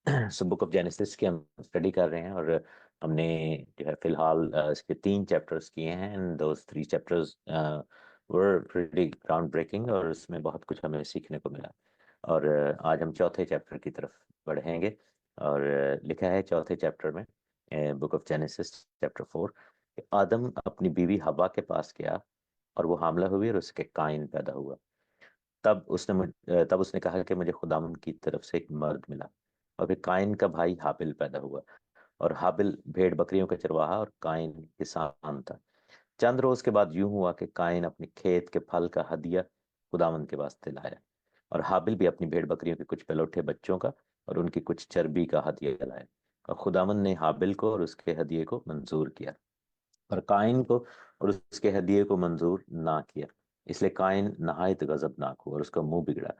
So book of genesis की हम study कर रहे हैं और हमने जो है फिलहाल इसके 3 चैप्टर्स किए हैं and those 3 chapters were pretty ground breaking और इसमें बहुत कुछ हमें सीखने को मिला। और आज हम चौथे चैप्टर की तरफ बढ़ेंगे। और लिखा है चौथे चैप्टर में, बुक ऑफ जेनेसिस चैप्टर 4, आदम अपनी बीवी हवा के पास गया और वो हामला हुई और उसके काइन पैदा हुआ। तब उसने कहा कि मुझे खुदावंद की तरफ से एक मर्द मिला। और फिर काइन का भाई हाबिल पैदा हुआ। और हाबिल भेड़ बकरियों का चरवाहा और काइन किसान था। चंद रोज के बाद यूं हुआ कि काइन अपने खेत के फल का हदिया खुदावंद के वास्ते लाया। और हाबिल भी अपनी भेड़ बकरियों के कुछ पलोठे बच्चों का और उनकी कुछ चर्बी का हदिया लाया। और खुदावंद ने हाबिल को और उसके हदिये को मंजूर किया, पर काइन को और उसके हदिये को मंजूर ना किया। इसलिए काइन नहायत गजबनाक हुआ और उसका मुंह बिगड़ा।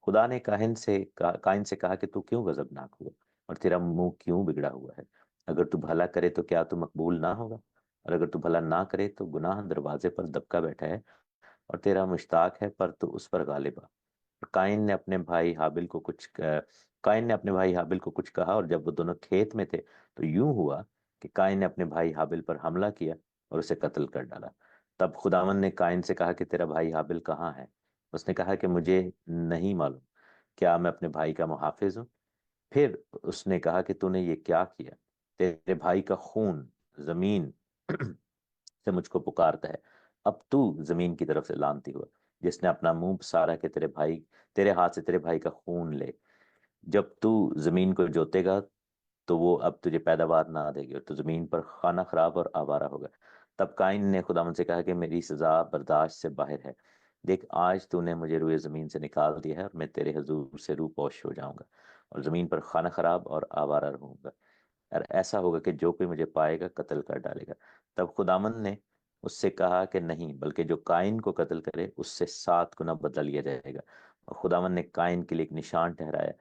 खुदा ने काइन से कहा कि तू क्यों गजबनाक हुआ और तेरा मुंह क्यों बिगड़ा हुआ है? अगर तू भला करे तो क्या तू मकबूल ना होगा, और अगर तू भला ना करे तो गुनाह दरवाजे पर दबका बैठा है और तेरा मुश्ताक है पर तू उस पर गालिब आ। काइन ने अपने भाई हाबिल को कुछ काइन ने अपने भाई हाबिल को कुछ कहा, और जब वो दोनों खेत में थे तो यूं हुआ कि काइन ने अपने भाई हाबिल पर हमला किया और उसे कत्ल कर डाला। तब खुदावन ने काइन से कहा कि तेरा भाई हाबिल कहाँ है? उसने कहा कि मुझे नहीं मालूम, क्या मैं अपने भाई का मुहाफिज हूँ? फिर उसने कहा कि तूने ये क्या किया? तेरे भाई का खून जमीन से मुझको पुकारता है। अब तू जमीन की तरफ से लानती हुआ, जिसने अपना मुंह सारा के तेरे हाथ से तेरे भाई का खून ले। जब तू जमीन को जोतेगा तो वो अब तुझे पैदावार ना देगी और तू जमीन पर खाना खराब और आवारा होगा। तब काइन ने खुदावन से कहा कि मेरी सजा बर्दाश्त से बाहर है। देख, आज तूने मुझे रुए जमीन से निकाल दिया है और मैं तेरे हजूर से रूपोश हो जाऊंगा और जमीन पर खाना खराब और आवारा रहूंगा। और ऐसा होगा कि जो कोई मुझे पाएगा कत्ल कर डालेगा। तब खुदावन ने उससे कहा कि नहीं, बल्कि जो काइन को कत्ल करे उससे 7 गुना बदला लिया जाएगा। और खुदावन ने काइन के लिए एक निशान ठहराया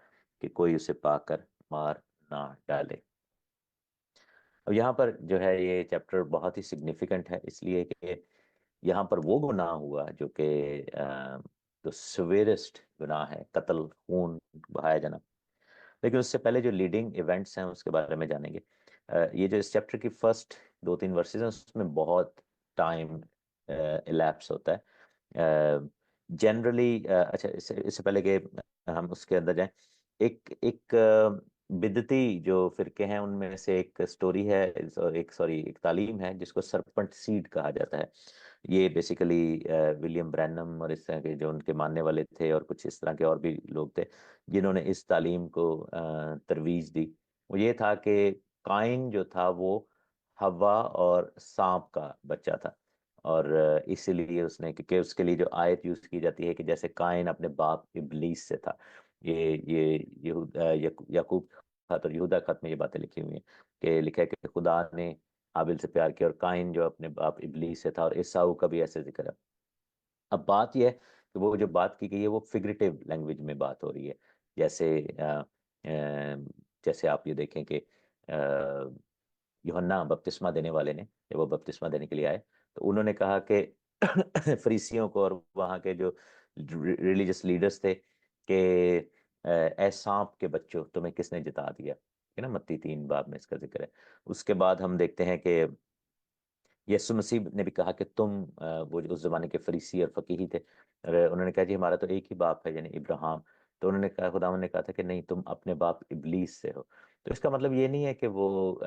कि कोई उसे पाकर मार ना डाले। अब यहाँ पर जो है ये चैप्टर बहुत ही सिग्निफिकेंट है, इसलिए कि यहाँ पर वो गुनाह हुआ जो कि जो सिवियरेस्ट गुनाह है, कत्ल, खून बहाया जाना। लेकिन उससे पहले जो लीडिंग इवेंट्स हैं उसके बारे में जानेंगे। ये जो इस चैप्टर की फर्स्ट 2-3 वर्सेज हैं उसमें बहुत टाइम इलैप्स होता है जनरली। अच्छा, इससे इससे पहले कि हम उसके अंदर जाएं, एक बिदती जो फिरके हैं उनमें से एक स्टोरी है, एक तालीम है जिसको सरपंट सीड कहा जाता है। ये बेसिकली विलियम ब्रैनम और इस तरह के जो उनके मानने वाले थे और कुछ इस तरह के और भी लोग थे जिन्होंने इस तालीम को तरवीज दी। वो ये था कि काइन जो था वो हवा और सांप का बच्चा था। और इसीलिए उसने, क्योंकि उसके लिए जो आयत यूज की जाती है कि जैसे काइन अपने बाप इबलीस से था। ये याकूब खत और यहूदा खत में ये बातें लिखी हुई हैं कि लिखा है कि खुदा ने हाबिल से प्यार किया और काइन जो अपने बाप इबलीस से था, और ईसाऊ का भी ऐसे जिक्र है। अब बात यह है कि वो जो बात की गई है वो फिगरेटिव लैंग्वेज में बात हो रही है। जैसे जैसे आप ये देखें कि यूहन्ना बपतिस्मा देने वाले ने, जब वो बपतिस्मा देने के लिए आए तो उन्होंने कहा कि फरीसियों को और वहाँ के जो रिलीजियस लीडर्स थे कि ऐ सांप के बच्चों, तुम्हें किसने जिता दिया? है ना, मत्ती 3 बाब में इसका जिक्र है। उसके बाद हम देखते हैं कि यीशु मसीह ने भी कहा कि तुम वो जो उस जमाने के फरीसी और फकीही थे, और उन्होंने कहा जी हमारा तो एक ही बाप है यानी इब्राहिम। तो उन्होंने कहा, खुदावन ने कहा था कि नहीं, तुम अपने बाप इबलीस से हो। तो इसका मतलब ये नहीं है कि वो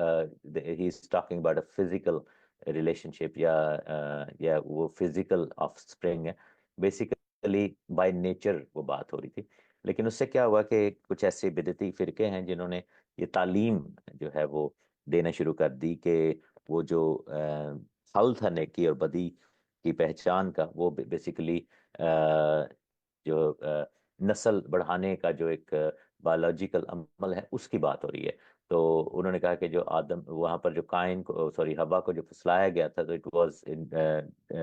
he is talking about a physical relationship या वो फिजिकल ऑफस्प्रिंग है। बेसिकली बाय नेचर वो बात हो रही थी। लेकिन उससे क्या हुआ कि कुछ ऐसे बिदती फिरके हैं जिन्होंने ये तालीम जो है वो देना शुरू कर दी कि वो जो हल था नेकी और बदी की पहचान का, वो बेसिकली जो नस्ल बढ़ाने का जो एक बायोलॉजिकल अमल है उसकी बात हो रही है। तो उन्होंने कहा कि जो आदम वहां पर जो काइन को, सॉरी, हवा को जो फुसलाया गया था, तो it was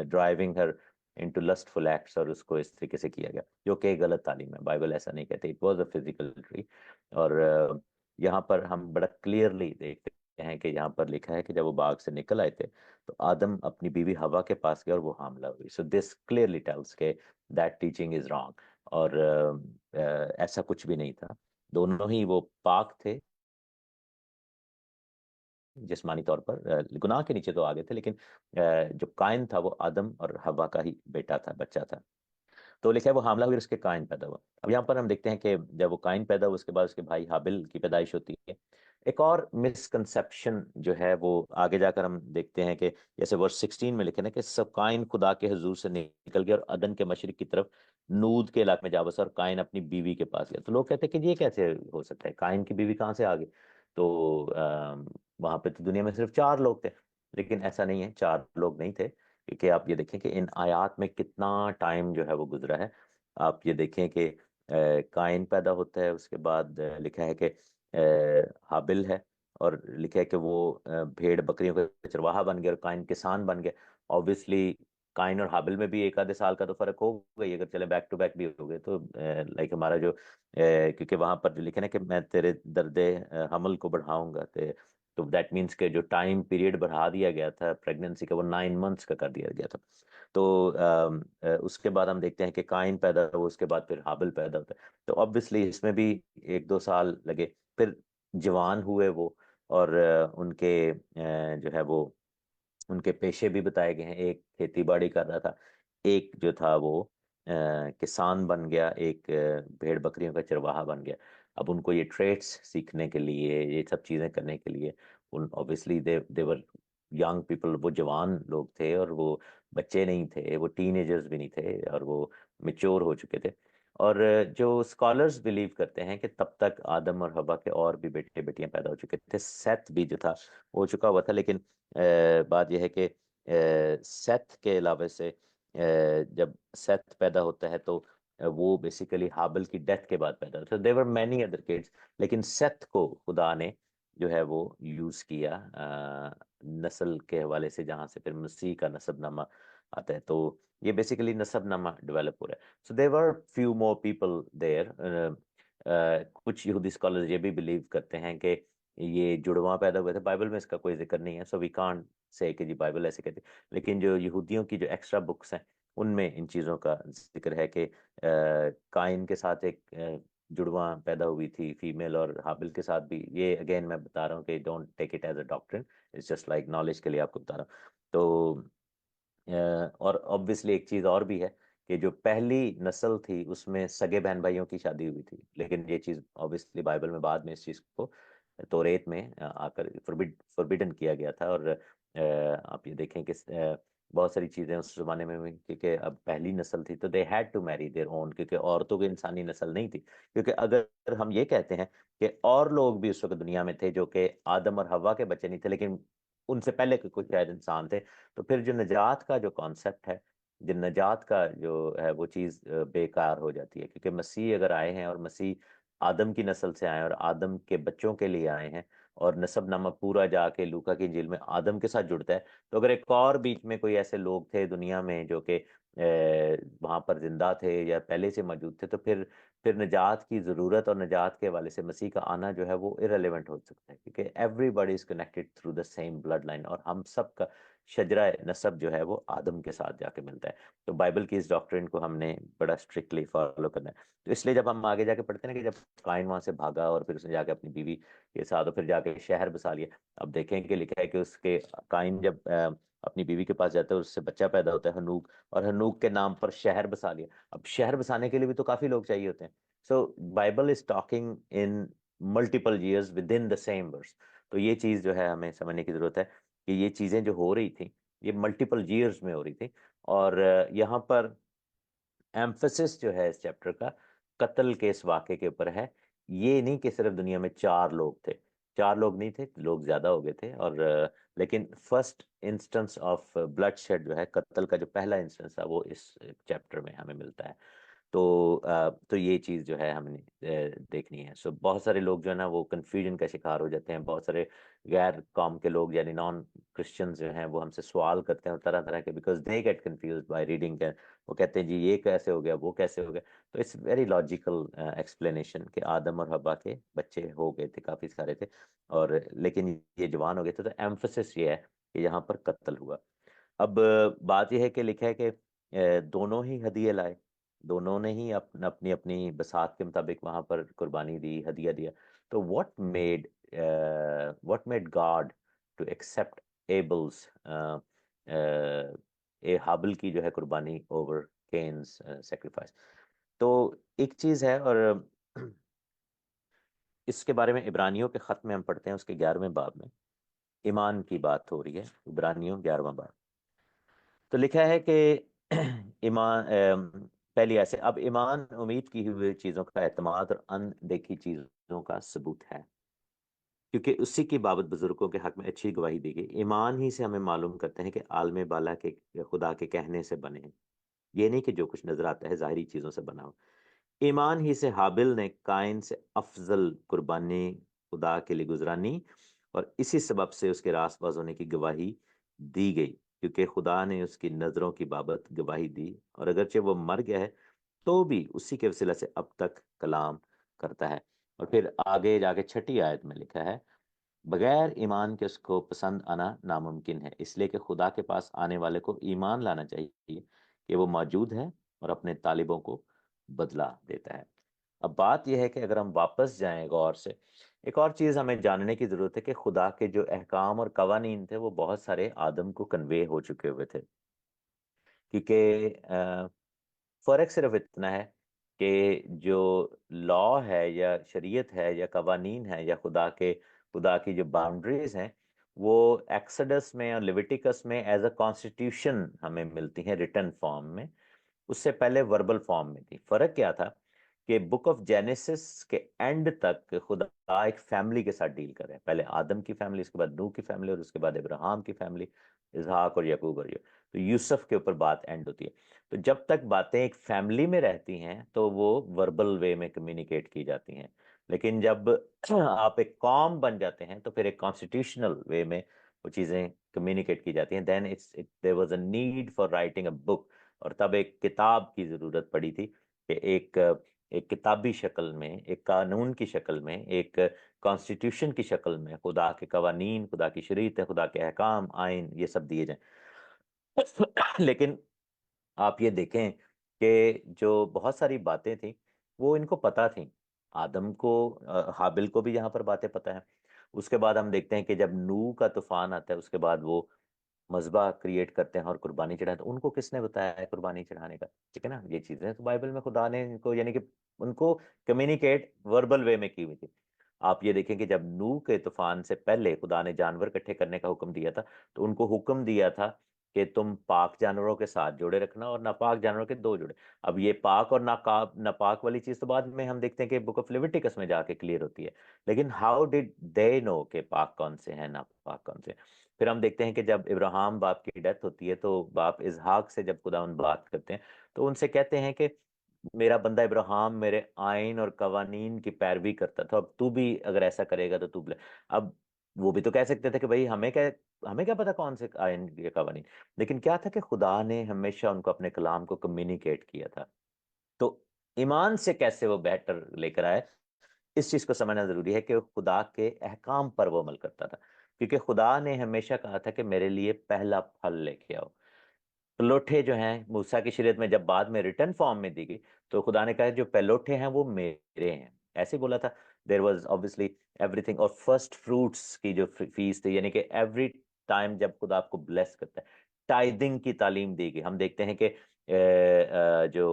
driving her into lustful acts, और उसको इस तरीके से किया गया जो कि एक गलत तालीम है। बाइबल ऐसा नहीं कहते, it was a physical tree. और यहाँ पर हम बड़ा क्लियरली देखते हैं कि यहाँ पर लिखा है कि जब वो बाग से निकल आए थे तो आदम अपनी बीवी हवा के पास गया और वो हामला हुई। सो दिस क्लियरली टेल्स के दैट टीचिंग इज रॉन्ग। और ऐसा कुछ भी नहीं था। दोनों ही वो पाक थे जिस्मानी तौर पर, गुनाह के नीचे तो आगे थे, लेकिन जो कायन था वो आदम और हवा का ही बेटा था, बच्चा था। तो लिखा है वो हामला हुई और उसके कायन पैदा हुआ। अब यहाँ पर हम देखते हैं कि जब वो कायन पैदा हुआ उसके बाद उसके भाई हाबिल की पैदाइश होती है। एक और मिसकंसेप्शन जो है वो आगे जाकर हम देखते हैं कि जैसे वर्स 16 में लिखे ना कि सब कायन खुदा के हुजूर से निकल गया और अदन के मशरिक की तरफ नूद के इलाके में जा बसा और कायन अपनी बीवी के पास गया। तो लोग कहते हैं कि ये कैसे हो सकता है, कायन की बीवी कहाँ से आ गई? तो वहां पे तो दुनिया में सिर्फ 4 लोग थे, लेकिन ऐसा नहीं है, 4 लोग नहीं थे। क्योंकि आप ये देखें कि इन आयात में कितना टाइम जो है वो गुजरा है। आप ये देखें कि काइन पैदा होता है, उसके बाद लिखा है कि हाबिल है, और लिखा है कि वो भेड़ बकरियों का चरवाहा बन गया और काइन किसान बन गया। ऑब्वियसली काइन और हाबिल में भी एक आधे साल का तो फर्क हो गई, अगर चले बैक टू बैक भी हो गए तो लाइक हमारा जो क्योंकि वहां पर जो लिखे ना कि मैं तेरे दर्दे हमल को बढ़ाऊंगा, तो दैट मीन्स के जो टाइम पीरियड बढ़ा दिया गया था प्रेगनेंसी का वो 9 मंथ्स का कर दिया गया था। तो उसके बाद हम देखते हैं कि काइन पैदा हुआ, उसके बाद फिर हाबिल पैदा होता है। तो ऑब्वियसली इसमें भी 1-2 साल लगे, फिर जवान हुए वो, और उनके जो है वो उनके पेशे भी बताए गए हैं। एक खेती बाड़ी कर रहा था, एक जो था वो किसान बन गया, एक भेड़ बकरियों का चरवाहा बन गया। अब उनको ये ट्रेड्स सीखने के लिए, ये सब चीज़ें करने के लिए, उन ऑब्वियसली देवर यंग पीपल, वो जवान लोग थे और वो बच्चे नहीं थे, वो टीनेजर्स भी नहीं थे, और वो मेच्योर हो चुके थे। और जो स्कॉलर्स बिलीव करते हैं कि तब तक आदम और हवा के और भी बेटे बेटियां पैदा हो चुके थे, सेथ भी जो था हो चुका हुआ था। लेकिन बात यह है कि सेथ के अलावे से जब सेथ पैदा होता है तो वो बेसिकली हाबिल की डेथ के बाद पैदा होता है। देवर मैनी अदर किड्स, लेकिन सेथ को खुदा ने जो है वो यूज किया नस्ल के हवाले से, जहां से फिर मसीह का नसबनामा आता है। तो ये बेसिकली नसबनामा डेवलप हो रहा है। सो देवर फ्यू मोर पीपल देयर। कुछ यहूदी स्कॉलर्स ये भी बिलीव करते हैं कि ये जुड़वा पैदा हुए थे। बाइबल में इसका कोई जिक्र नहीं है, सो वी कांट से कि जी बाइबल ऐसे कहती है। लेकिन जो यहूदियों की जो एक्स्ट्रा बुक्स हैं उनमें इन चीज़ों का जिक्र है कि काइन के साथ एक जुड़वा पैदा हुई थी फीमेल, और हाबिल के साथ भी। ये अगेन मैं बता रहा हूँ कि don't take it as a doctrine, it's just like knowledge के लिए आपको बता रहा हूँ। तो और ऑब्वियसली एक चीज और भी है कि जो पहली नस्ल थी उसमें सगे बहन भाइयों की शादी हुई थी, लेकिन ये चीज ऑब्वियसली बाइबल में बाद में इस चीज को तौरेत में आकर फॉरबिडन किया गया था। और आप ये देखें कि बहुत सारी चीजें उस जमाने में हुई, क्योंकि अब पहली नस्ल थी तो they had to marry their own, क्योंकि औरतों की इंसानी नस्ल नहीं थी। क्योंकि अगर हम ये कहते हैं कि और लोग भी उस वक्त दुनिया में थे जो कि आदम और हवा के बच्चे नहीं थे, लेकिन उनसे पहले के कुछ शायद इंसान थे, तो फिर जो नजात का जो कॉन्सेप्ट है, जो नजात का जो है वो चीज़ बेकार हो जाती है। क्योंकि मसीह अगर आए हैं और मसीह आदम की नस्ल से आए और आदम के बच्चों के लिए आए हैं, और नसबनामा पूरा जाके लूका की इंजील में आदम के साथ जुड़ता है, तो अगर एक और बीच में कोई ऐसे लोग थे दुनिया में जो कि वहां पर जिंदा थे या पहले से मौजूद थे, तो फिर निजात की जरूरत और निजात के हवाले से मसीह का आना जो है वो इरेलीवेंट हो सकता है। क्योंकि everybody is connected through the same blood line, और हम सब का शजरा नसब जो है वो आदम के साथ जाके मिलता है। तो बाइबल की इस डॉक्ट्रिन को हमने बड़ा स्ट्रिक्टली फॉलो करना है। तो इसलिए जब हम आगे जाके पढ़ते हैं ना कि जब काइन वहां से भागा और फिर उसने जाके अपनी बीवी के साथ और फिर जाके शहर बसा लिया। अब देखें कि लिखा है कि उसके काइन जब अपनी बीवी के पास जाता है, उससे बच्चा पैदा होता है हनूक, और हनूक के नाम पर शहर बसा लिया। अब शहर बसाने के लिए भी तो काफी लोग चाहिए होते हैं। So Bible is talking in multiple years within the same verse. तो ये चीज जो है हमें समझने की जरूरत है कि ये चीजें जो हो रही थी ये मल्टीपल ईयर्स में हो रही थी। और यहाँ पर एम्फसिस जो है इस चैप्टर का कत्ल के इस वाक़े के ऊपर है। ये नहीं कि सिर्फ दुनिया में 4 लोग थे, 4 लोग नहीं थे, लोग ज्यादा हो गए थे। और लेकिन first instance of blood shed जो है, कत्ल का जो पहला इंस्टेंस है, वो इस चैप्टर में हमें मिलता है। तो ये चीज़ जो है हमने देखनी है। सो बहुत सारे लोग जो है ना वो कंफ्यूजन का शिकार हो जाते हैं। बहुत सारे गैर कौम के लोग यानी नॉन क्रिश्चियंस जो हैं वो हमसे सवाल करते हैं तरह तरह के, because they get confuse by reading. वो कहते हैं जी ये कैसे हो गया, वो कैसे हो गया। तो इट्स वेरी लॉजिकल एक्सप्लेनेशन कि आदम और हब्बा के बच्चे हो गए थे, काफ़ी सारे थे, और लेकिन ये जवान हो गए थे। तो एम्फोसिस ये है कि यहाँ पर कत्ल हुआ। अब बात यह है कि लिखा है कि दोनों ही हदिये लाए। दोनों ने ही अपनी अपनी बसात के मुताबिक वहां पर कुर्बानी दी, हदिया दिया। तो what made God to accept Abel's ए हाबिल की जो है कुर्बानी ओवर केन्स सेक्रीफाइस? तो एक चीज है, और इसके बारे में इब्रानियों के खत में हम पढ़ते हैं, उसके 11वें बाब में ईमान की बात हो रही है। इब्रानियों 11वां बाब, तो लिखा है कि ईमान पहली ऐसे, अब ईमान उम्मीद की हुई चीजों का एतमाद और अनदेखी चीजों का सबूत है, क्योंकि उसी की बाबत बुजुर्गों के हक में अच्छी गवाही दी गई। ईमान ही से हमें मालूम करते हैं कि आलम बाला के खुदा के कहने से बने हैं। ये नहीं कि जो कुछ नजर आता है जाहिरी चीजों से बना हो। ईमान ही से हाबिल ने काइन से अफजल कुर्बानी खुदा के लिए गुजरानी, और इसी सबब से उसके रासबाज होने की गवाही दी गई, क्योंकि खुदा ने उसकी नजरों की बाबत गवाही दी, और अगरचे वो मर गया है तो भी उसी के वसीला से अब तक कलाम करता है। और फिर आगे जाके छठी आयत में लिखा है, बगैर ईमान के उसको पसंद आना नामुमकिन है, इसलिए कि खुदा के पास आने वाले को ईमान लाना चाहिए कि वो मौजूद है और अपने तालिबों को बदला देता है। अब बात यह है कि अगर हम वापस जाएं गौर से, एक और चीज़ हमें जानने की ज़रूरत है कि खुदा के जो अहकाम और कवानीन थे वो बहुत सारे आदम को कन्वे हो चुके हुए थे। क्योंकि फ़र्क सिर्फ इतना है कि जो लॉ है या शरीयत है या कवानीन है या खुदा की जो बाउंड्रीज हैं, वो एक्सोडस में और लिविटिकस में एज अ कॉन्स्टिट्यूशन हमें मिलती हैं रिटन फॉर्म में। उससे पहले वर्बल फॉर्म में थी। फर्क क्या था कि बुक ऑफ जेनेसिस के एंड तक खुदा एक फैमिली के साथ डील कर रहे हैं। पहले आदम की फैमिली, उसके बाद नूह की फैमिली, और उसके बाद इब्राहिम की फैमिली, इसहाक और यकूब और तो यूसुफ के ऊपर बात एंड होती है। तो जब तक बातें एक फैमिली में रहती हैं तो वो वर्बल वे में कम्युनिकेट की जाती हैं, लेकिन जब आप एक कॉम बन जाते हैं तो फिर एक कॉन्स्टिट्यूशनल वे में वो चीज़ें कम्युनिकेट की जाती हैं। Then there was a need for writing a book, और तब एक किताब की जरूरत पड़ी थी कि एक किताबी शक्ल में, एक कानून की शक्ल में, एक कॉन्स्टिट्यूशन की शक्ल में खुदा के कवानीन, खुदा की शरीयत, खुदा के अहकाम, आइन, ये सब दिए जाएं। लेकिन आप ये देखें कि जो बहुत सारी बातें थी वो इनको पता थी। आदम को, हाबिल को भी यहाँ पर बातें पता है। उसके बाद हम देखते हैं कि जब नूह का तूफान आता है, उसके बाद वो मजबा क्रिएट करते हैं और कुर्बानी चढ़ाते हैं। उनको किसने बताया है कुर्बानी चढ़ाने का? ठीक है ना, ये चीजें तो बाइबल में खुदा ने इनको, यानी कि उनको कम्युनिकेट वर्बल वे में की हुई थी। आप ये देखें कि जब नूह के तूफान से पहले खुदा ने जानवर इकट्ठे करने का हुक्म दिया था, तो उनको हुक्म दिया था कि तुम पाक जानवरों के साथ जोड़े रखना और नापाक जानवरों के दो जोड़े। अब ये पाक और नापाक वाली चीज तो बाद में हम देखते हैं कि बुक ऑफ लेविटिकस में जाके क्लियर होती है। लेकिन हाउ डिड दे नो कि पाक कौन से हैं, नापाक कौन से हैं? फिर हम देखते हैं कि जब इब्राहिम बाप की डेथ होती है तो बाप इसहाक से जब खुदा बात करते हैं तो उनसे कहते हैं कि मेरा बंदा इब्राहिम मेरे आइन और कवानीन की पैरवी करता था, अब तू भी अगर ऐसा करेगा तो तू अब वो भी तो कह सकते थे कि भाई हमें क्या पता कौन से आइन या कवानीन। लेकिन क्या था कि खुदा ने हमेशा उनको अपने कलाम को कम्युनिकेट किया था। तो ईमान से कैसे वो बेहतर लेकर आए, इस चीज को समझना जरूरी है कि खुदा के अहकाम पर वो अमल करता था। क्योंकि खुदा ने हमेशा कहा था कि मेरे लिए पहला फल लेके आओ। पलोठे जो हैं मूसा की शरीयत में जब बाद में रिटर्न फॉर्म में दी गई, तो खुदा ने कहा जो पलोठे हैं वो मेरे हैं, ऐसे ही बोला था। देर वॉज ऑब्वियसली एवरीथिंग, और फर्स्ट फ्रूट्स की जो फीस थी, यानी कि एवरी टाइम जब खुदा आपको ब्लेस करता है, टाइदिंग की तालीम दी गई। हम देखते हैं कि जो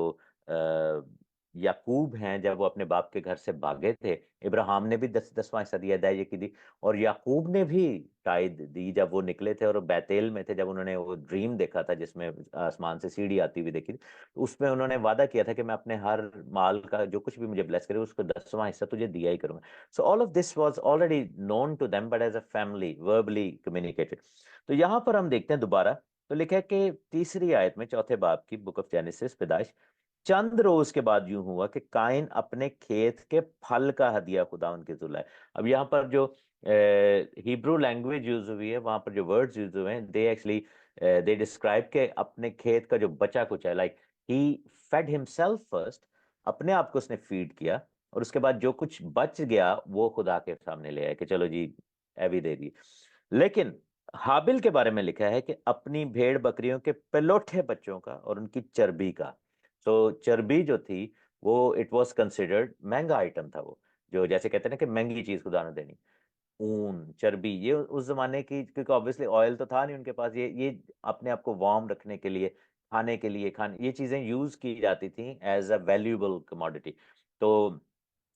याकूब हैं, जब वो अपने बाप के घर से भागे थे, इब्राहिम ने भी 10वां हिस्सा दिया, अदायगी की दी। और याकूब ने भी टाइद दी जब वो निकले थे और बैतेल में थे, जब उन्होंने वो ड्रीम देखा था जिसमें आसमान से सीढ़ी आती हुई देखी थी। तो उसमें उन्होंने वादा किया था कि मैं अपने हर माल का जो कुछ भी मुझे ब्लेस करे उसको 10वां हिस्सा तुझे दिया ही करूंगा। So all of this was already known to them, but as a family verbally communicated. तो यहाँ पर हम देखते हैं दोबारा, तो लिखा है कि तीसरी आयत में चौथे बाब की बुक ऑफ जेनेसिस पैदाइश, चंद रोज के बाद यूं हुआ कि काइन अपने खेत के फल का हदिया खुदा उनके जुलाए। अब यहाँ पर जो हिब्रू लैंग्वेज यूज हुई है, वहां पर जो वर्ड्स यूज हुए हैं, दे एक्चुअली दे डिस्क्राइब के अपने खेत का जो बचा कुछ है, like he fed himself first, अपने आप को उसने फीड किया, और उसके बाद जो कुछ बच गया वो खुदा के सामने ले आया कि चलो जी अभी दे दी। लेकिन हाबिल के बारे में लिखा है कि अपनी भेड़ बकरियों के पलोठे बच्चों का और उनकी चर्बी का। तो चर्बी जो थी वो इट वाज कंसिडर्ड महंगा आइटम था वो, जो जैसे कहते हैं ना कि महंगी चीज खुदा ने देनी। ऊन, चर्बी, ये उस जमाने की, क्योंकि ऑब्वियसली ऑयल तो था नहीं उनके पास, ये अपने आप को वार्म रखने के लिए, खाने के लिए, ये चीजें यूज की जाती थी एज अ वैल्यूएबल कमोडिटी। तो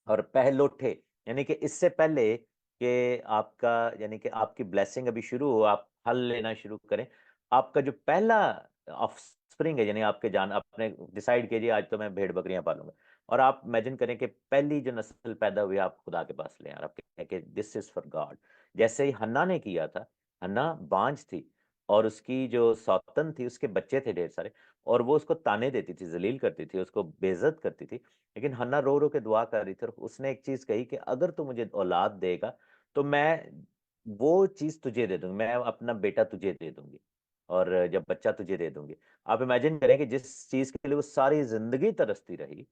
और पहलोठे, यानी कि इससे पहले कि आपका, यानी कि आपकी ब्लेसिंग अभी शुरू हो, आप हल लेना शुरू करें, आपका जो पहला ऑफस्प्रिंग है, यानी आपके जान, आपने डिसाइड कीजिए आज तो मैं भेड़ बकरियां पालूंगा, और आप इमेजिन करें कि पहली जो नस्ल पैदा हुई आप खुदा के पास ले, और आप कहें कि दिस इज फॉर गॉड, जैसे ही हन्ना ने किया था। हन्ना बांझ थी, और उसकी जो सौतन थी उसके बच्चे थे ढेर सारे, और वो उसको ताने देती थी, जलील करती थी, उसको बेइज्जत करती थी। लेकिन हन्ना रो रो के दुआ कर रही थी, और उसने एक चीज कही कि अगर तू मुझे औलाद देगा तो मैं वो चीज तुझे दे दूंगी, मैं अपना बेटा तुझे दे दूंगी, और जब बच्चा तुझे दे दूंगी। आप इमेजिन करें कि जिस चीज के लिए वो सारी जिंदगी तरसती रही,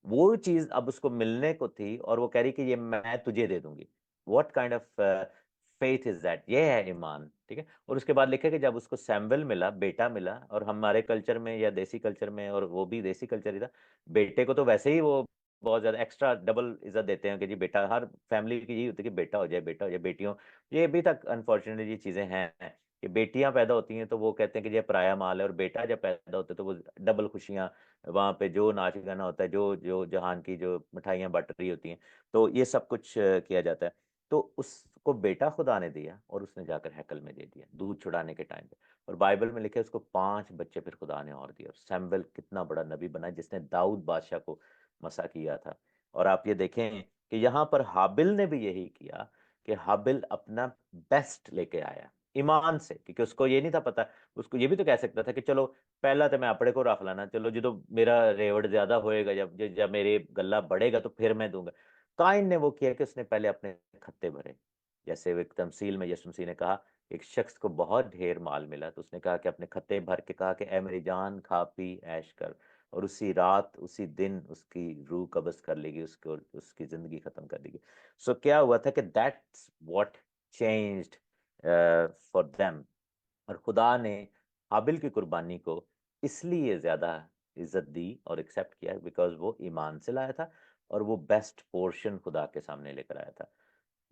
वो चीज अब उसको मिलने को थी, और वो कह रही कि ये मैं तुझे दे दूंगी। What kind of faith is that, ये है ईमान, ठीक है। और उसके बाद लिखा कि जब उसको सैमुअल मिला, बेटा मिला, और हमारे कल्चर में या देसी कल्चर में, और वो भी देसी कल्चर ही था, बेटे को तो वैसे ही वो बहुत ज्यादा एक्स्ट्रा डबल इज्जत देते हैं कि जी बेटा, हर फैमिली की यही होती है कि बेटा हो जाए, बेटा हो जाए। बेटियों, ये अभी तक अनफॉर्चुनेटली ये चीजें हैं कि बेटियां पैदा होती हैं तो वो कहते हैं कि ये पराया माल है, और बेटा जब पैदा होता है तो वो डबल खुशियां, वहां पे जो नाच गाना होता है, जो जो जहान की जो मिठाइयाँ बट रही होती हैं, तो ये सब कुछ किया जाता है। तो उसको बेटा खुदा ने दिया, और उसने जाकर हैकल में दे दिया दूध छुड़ाने के टाइम पे। और बाइबल में लिखे उसको 5 बच्चे फिर खुदा ने और दिए, और सैमुअल कितना बड़ा नबी बना जिसने दाऊद बादशाह को मसा किया था। और आप ये देखें कि यहाँ पर हाबिल ने भी यही किया, कि हाबिल अपना बेस्ट लेके आया ईमान से, क्योंकि उसको ये नहीं था पता। उसको ये भी तो कह सकता था कि चलो पहला तो मैं अपने को रख लेना, चलो जो मेरा रेवड़ ज्यादा होएगा, जब जब जब मेरे गला बढ़ेगा तो फिर मैं दूंगा। काइन ने वो किया कि उसने पहले अपने खत्ते भरे। जैसे वो एक तमसील में यीशु मसीह ने कहा, एक शख्स को बहुत ढेर माल मिला, तो उसने कहा कि अपने खत्ते भर के कहा कि ए मेरी जान, खा पी ऐश कर। और उसी रात उसी दिन उसकी रूह कब्ज कर लेगी, उसको उसकी जिंदगी खत्म कर देगी। सो क्या हुआ था कि that's what changed for them. और खुदा ने हाबिल की कुर्बानी को इसलिए ज्यादा इज्जत दी और एक्सेप्ट किया, बिकॉज वो ईमान से लाया था, और वो बेस्ट पोर्शन खुदा के सामने लेकर आया था।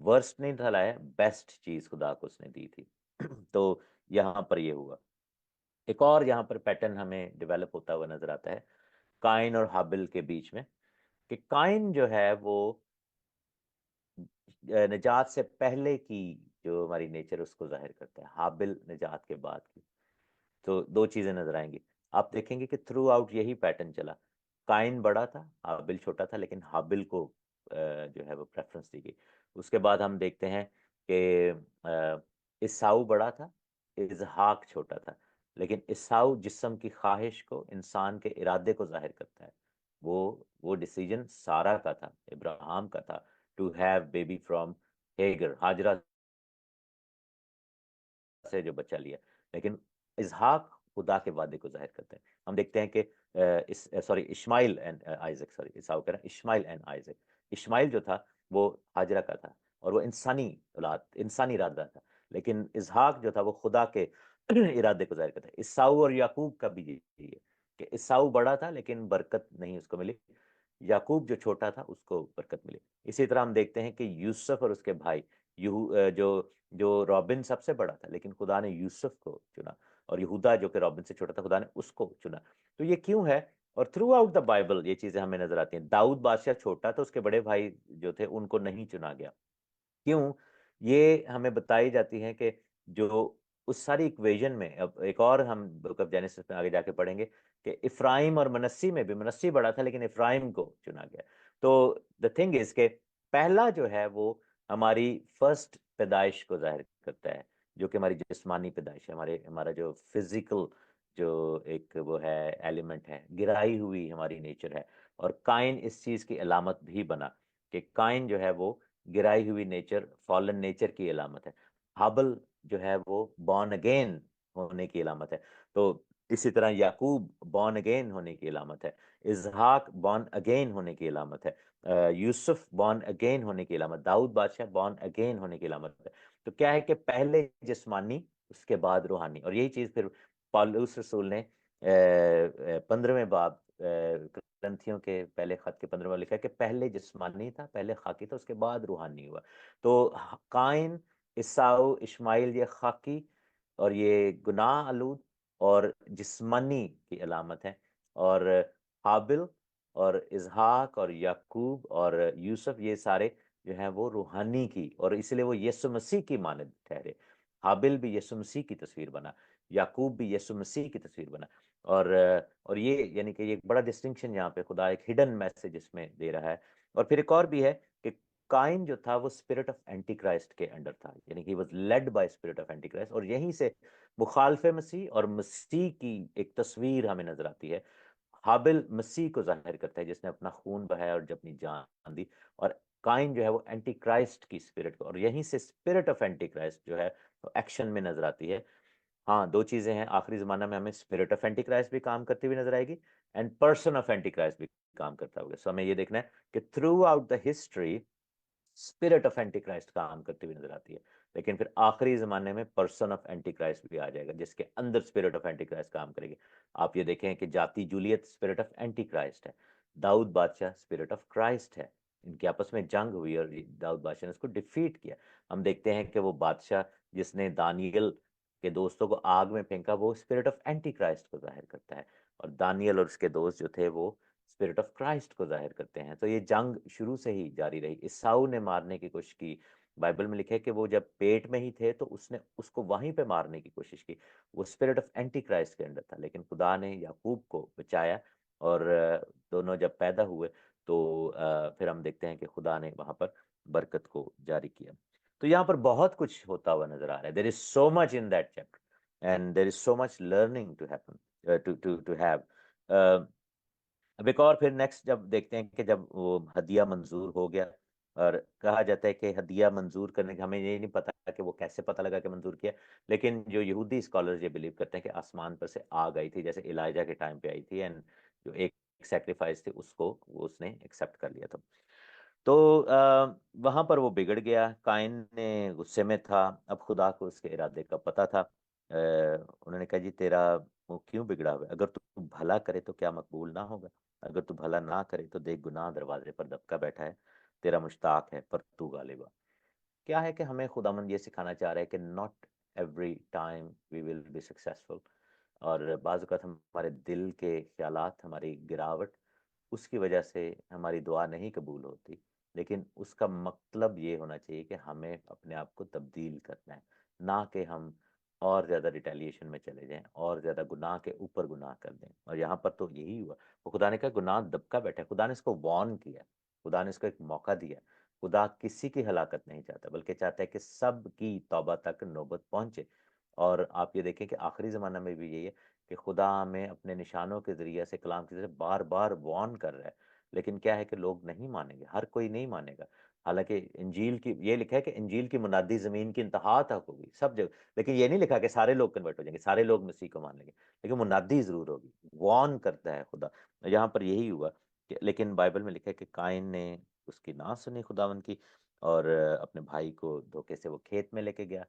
वर्स्ट नहीं था लाया, बेस्ट चीज खुदा को उसने दी थी। तो यहाँ पर ये हुआ। एक और यहाँ पर पैटर्न हमें डेवलप होता हुआ नजर आता है काइन और हाबिल के बीच में, कि काइन जो है वो निजात से पहले की जो हमारी नेचर उसको जाहिर करता है, हाबिल निजात के बाद की। तो दो चीजें नजर आएंगी। आप देखेंगे कि थ्रू आउट यही पैटर्न चला। काइन बड़ा था, हाबिल छोटा था, लेकिन हाबिल को जो है वो प्रेफरेंस दी गई। उसके बाद हम देखते हैं कि ईसाऊ बड़ा था, इसहाक छोटा था। लेकिन ईसाऊ जिस्म की ख्वाहिश को, इंसान के इरादे को जाहिर करता है। वो डिसीजन सारा का था, इब्राहिम का था, to have baby from Hagar, Hajra से जो बच्चा लिया। लेकिन इसहाक खुदा के वादे को जाहिर करते हैं। हम देखते हैं कि इस sorry Ishmael and Isaac, sorry Esau कह रहा हूं, इस्माइल एंड आइजक। इस्माइल जो था वो हाजरा का था, और वो इंसानी औलाद, इंसानी इरादा था। लेकिन इसहाक जो था वो खुदा के इरादे को जाहिर करता है। ईसाऊ और याकूब का भी यही है कि ईसाऊ बड़ा था लेकिन बरकत नहीं उसको मिली, याकूब जो छोटा था उसको बरकत मिली। इसी तरह हम देखते हैं कि यूसुफ और उसके भाई, जो जो रॉबिन सबसे बड़ा था, लेकिन खुदा ने यूसुफ को चुना, और यहूदा जो कि रॉबिन से छोटा था, खुदा ने उसको चुना। तो ये क्यों है? और थ्रू आउट द बाइबल ये चीजें हमें नजर आती हैं। दाऊद बादशाह छोटा था, उसके बड़े भाई जो थे उनको नहीं चुना गया। क्यों? ये हमें बताई जाती है कि जो उस सारी इक्वेशन में, अब एक और हम बुक ऑफ जेनेसिस में आगे जाके पढ़ेंगे कि इफ्राइम और मनस्सी में भी, मनस्सी बड़ा था लेकिन इफ्राइम को चुना गया। तो द थिंग इज के पहला जो है वो हमारी फर्स्ट पैदाइश को जाहिर करता है, जो कि हमारी जिस्मानी पैदाइश है, हमारा जो फिजिकल जो एक वो है एलिमेंट है, गिराई हुई हमारी नेचर है। और काइन इस चीज की अलामत भी बना, कि काइन जो है वो गिराई हुई नेचर, फॉलन नेचर की अलामत है। हाबल जो है वो बॉर्न अगेन होने की अलामत है। तो इसी तरह याकूब बॉर्न अगेन होने की अलामत है, इसहाक बॉर्न अगेन होने की अलामत है, यूसुफ बॉर्न अगेन होने की अलामत, दाऊद बादशाह बॉर्न अगेन होने की अलामत है। तो क्या है कि पहले जिस्मानी, उसके बाद रूहानी। और यही चीज फिर पौलुस रसूल ने 15वें बाब ग्रंथियों के पहले खत के 15 में लिखा है कि पहले जिस्मानी था, पहले खाकी था, उसके बाद रूहानी हुआ। तो काइन, ईसाऊ, इस्माइल, ये खाकी और ये गुनाह आलूद और जिस्मानी की अलामत है। और हाबिल और इजहाक और याकूब और यूसुफ, ये सारे जो हैं वो रूहानी की, और इसलिए वो यीशु मसीह की मानद ठहरे। हाबिल भी यीशु मसीह की तस्वीर बना, याकूब भी यीशु मसीह की तस्वीर बना। और ये यानी कि ये एक बड़ा डिस्टिंक्शन यहाँ पे खुदा एक हिडन मैसेज इसमें दे रहा है। और फिर एक और भी है कि काइन जो था वो स्पिरिट ऑफ एंटी क्राइस्ट के अंडर था, यानी कि was led by spirit of anti Christ, और यहीं से मुखालफे मसीह और मसीह की एक तस्वीर हमें नजर आती है। हाबिल मसीह को जाहिर करता है जिसने अपना खून बहाया और जब अपनी जान दी, और काइन जो है वो एंटी क्राइस्ट की स्पिरिट को, और यहीं से स्पिरिट ऑफ एंटी क्राइस्ट जो है वो एक्शन में नजर आती है। हाँ, दो चीजें हैं, आखिरी जमाना में हमें स्पिरिट ऑफ एंटी क्राइस्ट भी काम करती हुई नजर आएगी and person of anti Christ भी काम करता होगा। सो हमें ये देखना है कि through out the history spirit of anti Christ काम करती हुई नजर आती है, लेकिन फिर आखिरी जमाने में पर्सन ऑफ एंटी क्राइस्ट भी आ जाएगा जिसके अंदर स्पिरिट ऑफ एंटी क्राइस्ट काम करेगी। आप ये देखें कि जाति Juliet spirit of anti Christ है, दाऊद बादशाह स्पिरिट ऑफ क्राइस्ट है। इनकी आपस में जंग हुई और दाऊद बादशाह ने उसको डिफीट किया। हम देखते हैं कि वो बादशाह जिसने दानियल के दोस्तों को आग में फेंका, वो स्पिरिट ऑफ एंटी क्राइस्ट को जाहिर करता है, और दानियल और उसके दोस्त जो थे वो स्पिरिट ऑफ क्राइस्ट को जाहिर करते हैं। तो ये जंग शुरू से ही जारी रही। ईसाऊ ने मारने की कोशिश की, बाइबल में लिखा है कि वो जब पेट में ही थे तो उसने उसको वहीं पे मारने की कोशिश की, वो स्पिरिट ऑफ एंटी क्राइस्ट के अंदर था, लेकिन खुदा ने याकूब को बचाया। और दोनों जब पैदा हुए तो फिर हम देखते हैं कि खुदा ने वहां पर बरकत को जारी किया। तो यहाँ पर बहुत कुछ होता हुआ नजर आ रहा है। There is so much in that chapter and there is so much learning to happen, to have. अब एक और फिर नेक्स्ट जब देखते हैं कि जब वो हदिया मंजूर हो गया, और कहा जाता है कि हदिया मंजूर करने का हमें ये नहीं पता कि वो कैसे पता लगा कि मंजूर किया, लेकिन जो यहूदी स्कॉलर्स ये बिलीव करते हैं कि आसमान पर से आग आई थी, जैसे इलाइजा के टाइम पे आई थी, एंड जो एक सेक्रीफाइस थी उसको वो उसने एक्सेप्ट कर लिया था। तो वहां पर वो बिगड़ गया, काइन ने गुस्से में था, अब खुदा को उसके इरादे का पता था। उन्होंने कहा जी तेरा मुंह क्यों बिगड़ा हुआ है, अगर तू भला करे तो क्या मकबूल ना होगा, अगर तू भला ना करे तो देख गुनाह दरवाजे पर दबका बैठा है, तेरा मुश्ताक है पर तू गालिब आ। क्या है कि हमें खुदामंद ये सिखाना चाह रहा है कि not every time we will be successful, और बाज़ औक़ात हमारे दिल के ख्यालात, हमारी गिरावट, उसकी वजह से हमारी दुआ नहीं कबूल होती, लेकिन उसका मतलब ये होना चाहिए कि हमें अपने आप को तब्दील करना है, ना कि हम और ज़्यादा रिटेलिएशन में चले जाएं और ज़्यादा गुनाह के ऊपर गुनाह कर दें। और यहाँ पर तो यही हुआ, वो खुदा ने कहा गुनाह दबका बैठा है, खुदा ने इसको वार्न किया, खुदा ने इसको एक मौका दिया। खुदा किसी की हलाकत नहीं चाहता, बल्कि चाहता है कि सब की तौबा तक नौबत पहुंचे। और आप ये देखें कि आखिरी ज़माना में भी यही है कि खुदा हमें अपने निशानों के ज़रिए से, कलाम के ज़रिए बार बार वार्न कर रहा है, लेकिन क्या है कि लोग नहीं मानेंगे, हर कोई नहीं मानेगा। हालांकि इंजील की ये लिखा है कि इंजील की मुनादी ज़मीन की इंतहा तक होगी, सब जगह, लेकिन ये नहीं लिखा कि सारे लोग कन्वर्ट हो जाएंगे, सारे लोग मसीह को मान लेंगे, लेकिन मुनादी ज़रूर होगी, वार्न करता है खुदा। यहाँ पर यही हुआ लेकिन बाइबल में लिखा है कि काइन ने उसकी ना सुनी खुदावन की, और अपने भाई को धोखे से वो खेत में लेके गया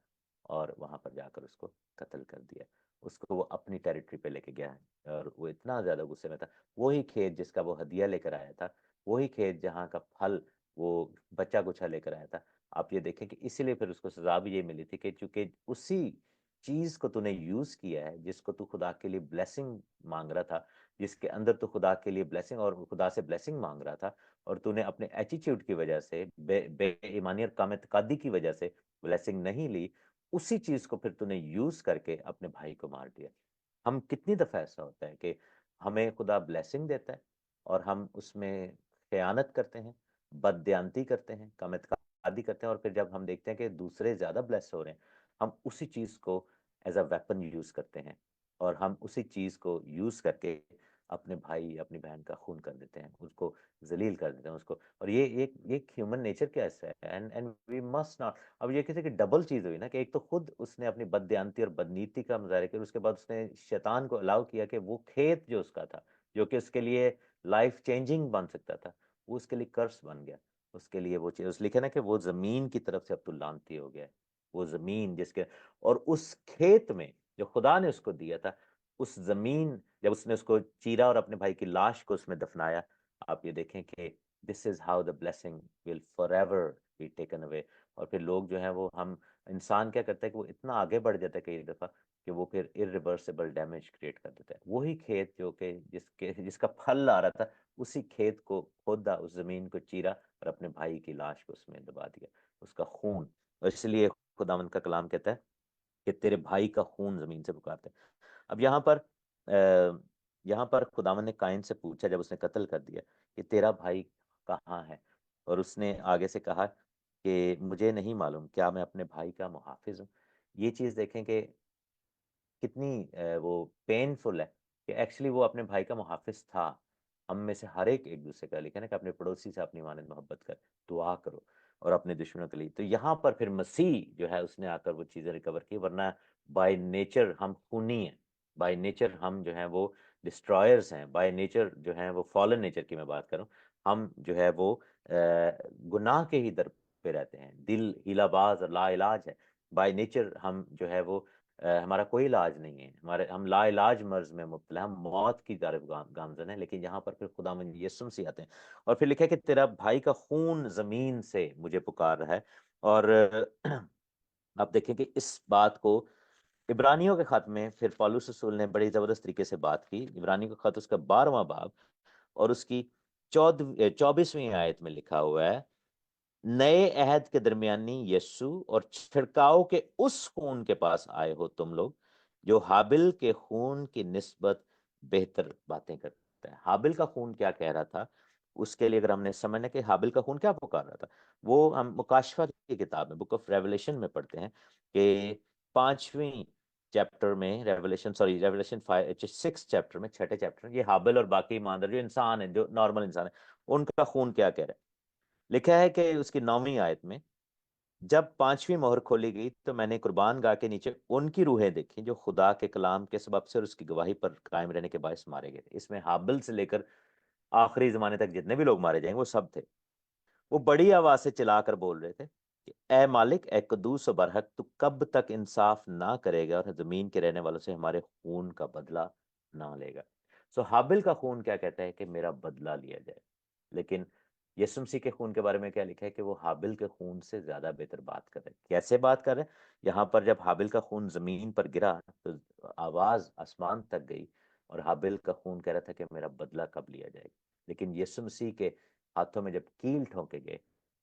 और वहां पर जाकर उसको कत्ल कर दिया। उसको वो अपनी टेरिटरी पे लेके गया है, और वो इतना ज्यादा गुस्से में था। वही खेत जिसका वो हदिया लेकर आया था, वही खेत जहाँ का फल वो बच्चा गुच्छा लेकर आया था। आप ये देखें कि इसीलिए फिर उसको सजा भी ये मिली थी कि चूंकि उसी चीज को तूने यूज किया है जिसको तू खुदा के लिए ब्लेसिंग मांग रहा था, जिसके अंदर तू खुदा के लिए ब्लेसिंग और खुदा से ब्लेसिंग मांग रहा था, और तूने अपने एटीट्यूड की वजह से, बेईमानी और कामतकादी की वजह से ब्लेसिंग नहीं ली, उसी चीज को फिर तूने यूज करके अपने भाई को मार दिया। हम कितनी दफा ऐसा होता है कि हमें खुदा ब्लेसिंग देता है और हम उसमें खयानत करते हैं, बददयांती करते हैं, कामतकादी करते हैं, और फिर जब हम देखते हैं कि दूसरे ज्यादा ब्लेस हो रहे हैं, हम उसी चीज को एज अ वेपन यूज करते हैं, और हम उसी चीज को यूज करके अपने भाई अपनी बहन का खून कर देते हैं, उसको जलील कर देते हैं उसको। और ये एक ह्यूमन नेचर का ऐसा है, एंड वी मस्ट नॉट। अब ये किसी की डबल चीज हुई ना, कि एक तो खुद उसने अपनी बददयांती और बदनीति का मुजाहरा किया, उसके बाद उसने शैतान को अलाउ किया कि वो खेत जो उसका था, जो कि उसके लिए लाइफ चेंजिंग बन सकता था, वो उसके लिए कर्स बन गया। उसके लिए वो चीज उस लिखे ना कि वो जमीन की तरफ से अब तू लानती हो गया है। वो जमीन जिसके, और उस खेत में जो खुदा ने उसको दिया था, उस जमीन, जब उसने उसको चीरा और अपने भाई की लाश को उसमें दफनाया, आप ये देखें कि this is how the blessing will forever be taken away. और फिर लोग जो है वो, हम इंसान क्या करता है कि वो इतना आगे बढ़ जाता है कई दफा कि वो फिर इरिवर्सिबल डैमेज क्रिएट कर देता है। वही खेत जो कि जिसका फल आ रहा था, उसी खेत को खोदा, उस जमीन को चीरा और अपने भाई की लाश को उसमें दबा दिया, उसका खून। और इसलिए खुदावंद का कलाम कहता है कि तेरे भाई का खून जमीन से पुकारते हैं। अब यहाँ पर खुदावंद ने कायन से पूछा जब उसने कत्ल कर दिया कि तेरा भाई कहाँ है, और उसने आगे से कहा कि मुझे नहीं मालूम, क्या मैं अपने भाई का मुहाफिज हूँ। ये चीज़ देखें कि कितनी वो पेनफुल है कि एक्चुअली वो अपने भाई का मुहाफिज था। हम में से हर एक दूसरे का, लिखा है ना कि अपने पड़ोसी से अपनी मानद मोहब्बत कर, दुआ करो, और अपने दुश्मनों के लिए। तो यहाँ पर फिर मसीह जो है उसने आकर वो चीज़ें रिकवर की, वरना बाय नेचर हम खूनी हैं, बाय नेचर हम जो है वो डिस्ट्रॉयर्स हैं, बाय नेचर जो है वो फॉलन नेचर की मैं बात करूं, हम जो है वो गुनाह के ही दर पे रहते हैं, दिल हिलाबाज और लाइलाज है। बाय नेचर हम जो है वो हमारा कोई इलाज नहीं है, हम लाइलाज मर्ज में मुब्तला, हम मौत की तरफ गामजन है। लेकिन यहाँ पर फिर खुदावंद यीशु मसीह आते हैं और फिर लिखा है कि तेरा भाई का खून जमीन से मुझे पुकार रहा है। और आप देखें कि इस बात को इब्रानियों के खत में फिर पौलुस रसूल ने बड़ी जबरदस्त तरीके से बात की। इब्रानियों का खत उसका 12वां बाब और उसकी 24वीं आयत में लिखा हुआ है, नए अहद के दरमियानी यस्सु और छिड़काव के उस खून के पास आए हो तुम लोग, जो हाबिल के खून की निस्बत बेहतर बातें करता है। हाबिल का खून क्या कह रहा था, उसके लिए अगर हमने समझना कि हाबिल का खून क्या पुकार रहा था, वो हम मुकाशफा की किताब में, बुक ऑफ रेवलेशन में पढ़ते हैं कि 5वीं चैप्टर में, रेवलेशन 6 चैप्टर में, 6ठे चैप्टर, ये हाबिल और बाकी ईमानदार जो इंसान है, जो नॉर्मल इंसान है, उनका खून क्या कह रहा है। लिखा है कि उसकी 9वीं आयत में, जब 5वीं मोहर खोली गई तो मैंने कुर्बान गाह के नीचे उनकी रूहें देखी जो खुदा के कलाम के सबब से और उसकी गवाही पर कायम रहने के बायस मारे गए थे। इसमें हाबिल से लेकर आखिरी जमाने तक जितने भी लोग मारे जाएंगे वो सब थे। वो बड़ी आवाज से चिल्लाकर बोल रहे थे कि ए मालिक, ए कद्दूस और बरहक, तू कब तक इंसाफ ना करेगा और जमीन के रहने वालों से हमारे खून का बदला ना लेगा। सो हाबिल का खून क्या कहता है कि मेरा बदला लिया जाए। लेकिन यीशु मसीह के खून के बारे में क्या लिखा है कि वो हाबिल के खून से ज्यादा बेहतर बात कर रहे हैं। कैसे बात कर रहे हैं, यहाँ पर जब हाबिल का खून जमीन पर गिरा तो आवाज आसमान तक गई और हाबिल का खून कह रहा था कि मेरा बदला कब लिया जाएगा। लेकिन यीशु मसीह के हाथों में जब कील ठोके गए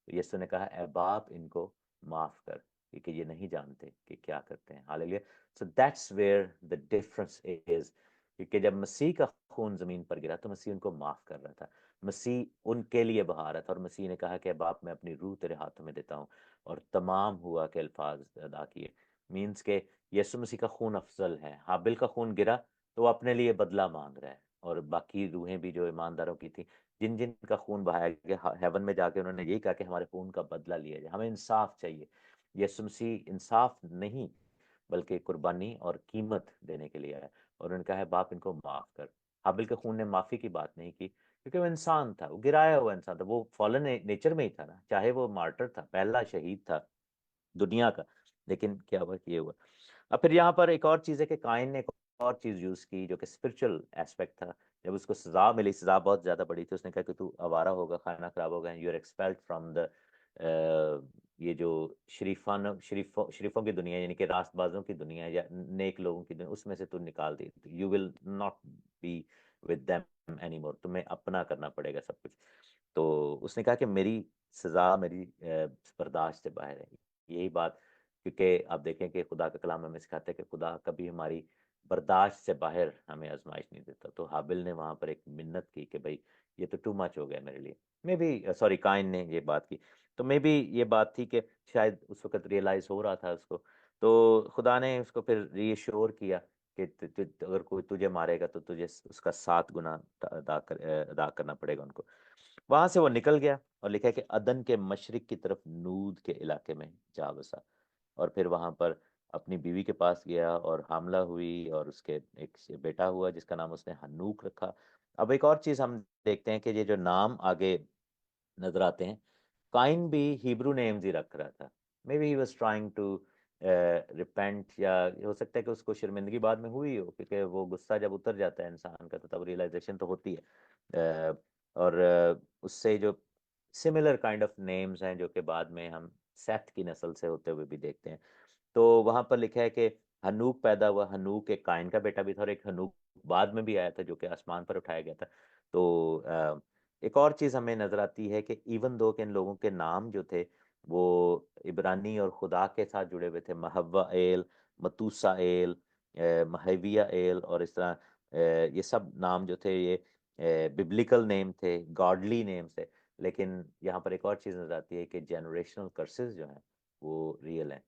तो यीशु ने कहा, ए बाप, इनको माफ कर, क्योंकि ये नहीं जानते कि क्या करते हैं। Hallelujah. So that's where the difference is, क्योंकि जब मसीह का खून जमीन पर गिरा तो मसीह उनको माफ कर रहा था, मसीह उनके लिए बहा रहा था। और मसीह ने कहा कि बाप, मैं अपनी रूह तेरे हाथों में देता हूँ, और तमाम हुआ के अल्फाज अदा किए। मीन्स के यीशु मसीह का खून अफजल है। हाबिल का खून गिरा तो वो अपने लिए बदला मांग रहा है, और बाकी रूहें भी जो ईमानदारों की थी, जिन जिन का खून बहाया गया, हेवन में जाके उन्होंने यही कहा कि हमारे खून का बदला लिया जाए, हमें इंसाफ चाहिए। यीशु मसीह इंसाफ नहीं बल्कि कुर्बानी और कीमत देने के लिए आया, और उन्होंने कहा है बाप, इनको माफ कर। हाबिल के खून ने माफी की बात नहीं की, क्योंकि वो इंसान था, वो गिराया हुआ इंसान था, वो फॉलन नेचर में ही था ना, चाहे वो मार्टर था, पहला शहीद था दुनिया का। लेकिन क्या हुआ कि ये हुआ। अब फिर यहाँ पर एक और चीज है कि काइन ने एक और चीज यूज की जो कि स्पिरिचुअल एस्पेक्ट था। जब उसको सजा मिली, सजा बहुत ज्यादा बड़ी थी, उसने कहा कि तू आवारा होगा, खाना खराब होगा, you are expelled from the, ये जो शरीफों की दुनिया, यानी कि रास्तबाजों की दुनिया या नेक लोगों की दुनिया, उसमें से तू निकाल दी, you will not be with them anymore, तुम्हें अपना करना पड़ेगा सब कुछ। तो उसने कहा कि मेरी सजा मेरी बर्दाश्त से बाहर है। यही बात, क्योंकि आप देखें कि खुदा का कलाम हमें सिखाता है कि खुदा कभी हमारी बर्दाश्त से बाहर हमें आजमाइश नहीं देता। तो हाबिल ने वहां पर एक मिन्नत की कि भाई ये तो टू मच हो गया मेरे लिए। मे बी सॉरी, काइन ने ये बात की। तो मे बी ये बात थी कि शायद उस वक्त रियलाइज हो रहा था उसको। तो खुदा ने उसको फिर रीअश्योर किया कि अगर कोई तुझे मारेगा तो तुझे उसका 7 गुना अदा करना पड़ेगा उनको। वहां से वो निकल गया और लिखा है कि अदन के मशरिक की तरफ नूद के इलाके में जा बसा, और फिर वहां पर अपनी बीवी के पास गया और हामला हुई, और उसके एक बेटा हुआ जिसका नाम उसने हनूक रखा। अब एक और चीज हम देखते हैं कि ये जो नाम आगे नजर आते हैं, काइन भी हिब्रू नेम्स ही रख रहा था। Maybe he was trying to repent, या हो सकता है कि उसको शर्मिंदगी बाद में हुई हो, क्योंकि वो गुस्सा जब उतर जाता है इंसान का तो तब रियलाइजेशन तो होती है। और उससे जो सिमिलर काइंड ऑफ नेम्स हैं जो कि बाद में हम सेथ की नस्ल से होते हुए भी देखते हैं। तो वहां पर लिखा है कि हनूक पैदा हुआ। हनूक एक काइन का बेटा भी था, और एक हनूक बाद में भी आया था जो कि आसमान पर उठाया गया था। तो एक और चीज हमें नजर आती है कि इवन दो के इन लोगों के नाम जो थे वो इब्रानी और खुदा के साथ जुड़े हुए थे। महवा एल, मतूसा एल, महविया एल, और इस तरह ये सब नाम जो थे ये बिब्लिकल नेम थे, गॉडली नेम थे। लेकिन यहाँ पर एक और चीज नजर आती है कि जनरेशनल कर्सेस जो हैं वो रियल हैं,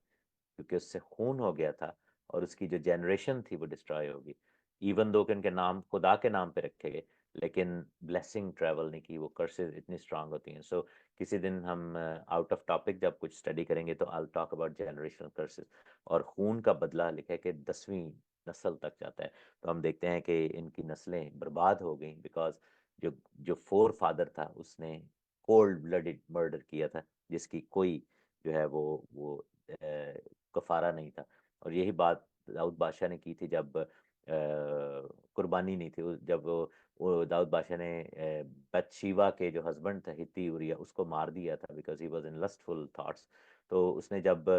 क्योंकि उससे खून हो गया था और उसकी जो जनरेशन थी वो डिस्ट्रॉय होगी। इवन दो कि उनके नाम खुदा के नाम पे रखे गए, लेकिन ब्लेसिंग ट्रेवल नहीं की। वो कर्सेस इतनी स्ट्रांग होती हैं। सो किसी दिन हम आउट ऑफ टॉपिक जब कुछ स्टडी करेंगे तो I talk about generational curses. और खून का बदला लिखा है कि 10वीं नस्ल तक जाता है। तो हम देखते हैं कि इनकी नस्लें बर्बाद हो गई, बिकॉज जो जो फोर फादर था उसने कोल्ड ब्लडेड मर्डर किया था, जिसकी कोई जो है वो कफारा नहीं था। और यही बात दाऊद बादशाह ने की थी जब कुर्बानी नहीं थी। जब वो दाऊद बादशाह ने बतशीवा के जो हस्बैंड था हित्ती उरिया, उसको मार दिया था because he was in lustful thoughts. तो उसने जब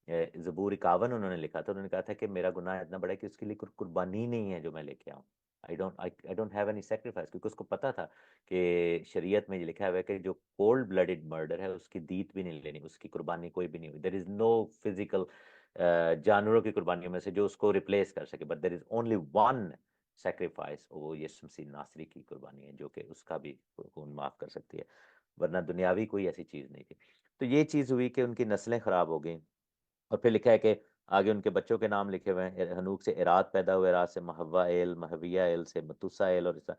ज़बूर 51 उन्होंने लिखा था, उन्होंने कहा था कि मेरा गुनाह इतना बड़ा है कि उसके लिए कोई कुर्बानी नहीं है जो मैं लेके आऊँ। I don't have any sacrifice, क्योंकि उसको पता था कि शरीयत में ये लिखा हुआ है कि जो कोल्ड ब्लडेड मर्डर है उसकी दीत भी नहीं लेनी, उसकी कुर्बानी कोई भी नहीं हुई। देयर इज नो फिजिकल जानवरों की कुर्बानियों में से जो उसको रिप्लेस कर सके, but there is only one sacrifice, वो यीशु मसीह नासरी की कुर्बानी है जो कि उसका भी खून माफ कर सकती है, वरना दुनियावी कोई ऐसी चीज नहीं थी। तो ये चीज हुई कि उनकी नस्लें खराब हो गई। और फिर लिखा है कि आगे उनके बच्चों के नाम लिखे हुए हैं। हनूक से इराद पैदा हुए, इराद से महवा एल, महविया एल से मतूसा एल, और इस तरह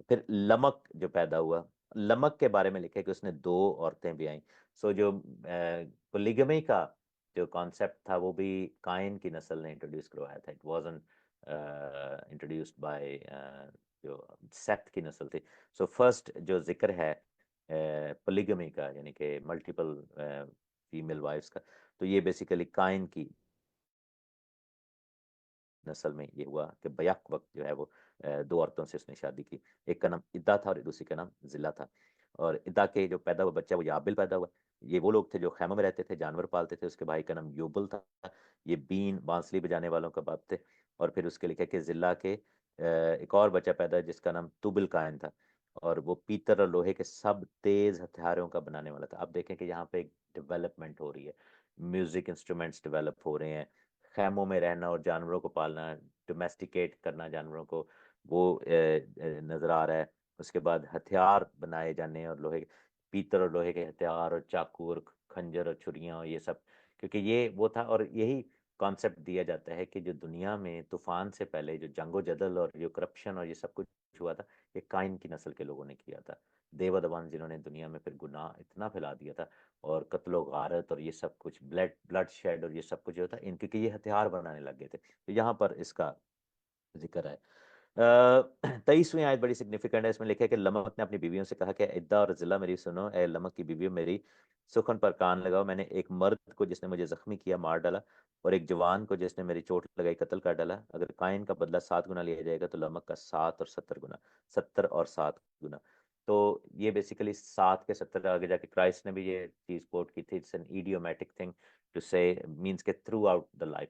फिर लमक जो पैदा हुआ। लमक के बारे में लिखा है कि उसने दो औरतें भी आई। सो जो पोलीगमी का जो कॉन्सेप्ट था वो भी काइन की नस्ल ने इंट्रोड्यूस करवाया था। इट वाजंट इंट्रोड्यूस्ड बाय जो सेथ की नस्ल थी। सो फर्स्ट जो जिक्र है पोलीगमी का, यानी कि मल्टीपल फीमेल वाइफ्स का, तो ये बेसिकली काइन की नस्ल में ये हुआ कि बयाक वक्त जो है वो दो औरतों से उसने शादी की। एक का नाम इद्दा था और दूसरी का नाम जिला था। और इद्दा के जो पैदा हुआ बच्चा वो याबिल पैदा हुआ। ये वो लोग थे जो खैमों में रहते थे, जानवर पालते थे। उसके भाई का नाम यूबल था, ये बीन बांसुरी बजाने वालों का बाप थे। और फिर उसके लिखा कि जिला के एक और बच्चा पैदा है जिसका नाम तुबिल कायन था, और वो पीतल और लोहे के सब तेज हथियारों का बनाने वाला था। अब देखें कि यहाँ पे एक डेवलपमेंट हो रही है, म्यूजिक इंस्ट्रूमेंट्स डेवलप हो रहे हैं, खैमों में रहना और जानवरों को पालना, डोमेस्टिकेट करना जानवरों को, वो नजर आ रहा है। उसके बाद हथियार बनाए जाने, और लोहे, पीतल और लोहे के हथियार, और चाकू और खंजर और छुरियां और ये सब, क्योंकि ये वो था। और यही कॉन्सेप्ट दिया जाता है कि जो दुनिया में तूफान से पहले जो जंगो जदल और जो करप्शन और ये सब कुछ हुआ था, ये काइन की नस्ल के लोगों ने किया था। देवदवान जिन्होंने दुनिया में फिर गुनाह इतना फैला दिया था, और कत्लो गारत और ये सब कुछ, ब्लड शेड और ये सब कुछ जो था इनके के ये हथियार बनाने लग गए थे। तो यहाँ पर इसका जिक्र है। 23वीं आयत बड़ी सिग्निफिकेंट है। इसमें लिखा है कि लमक ने अपनी बीवियों से कहा कि इद्दा और जिला मेरी सुनो। ए लमक की बीवियों मेरी सुखन पर कान लगाओ। मैंने एक मर्द को जिसने मुझे जख्मी किया मार डाला, और एक जवान को जिसने मेरी चोट लगाई कत्ल कर डाला। अगर काइन का बदला 7 गुना लिया जाएगा तो लमक का 7 और 70 गुना, 70 और 7 गुना। तो ये बेसिकली 7 के 70 आगे जाके क्राइस्ट ने भी ये चीज कोट की थी। It's an idiomatic thing to say, means के थ्रू आउट द लाइफ।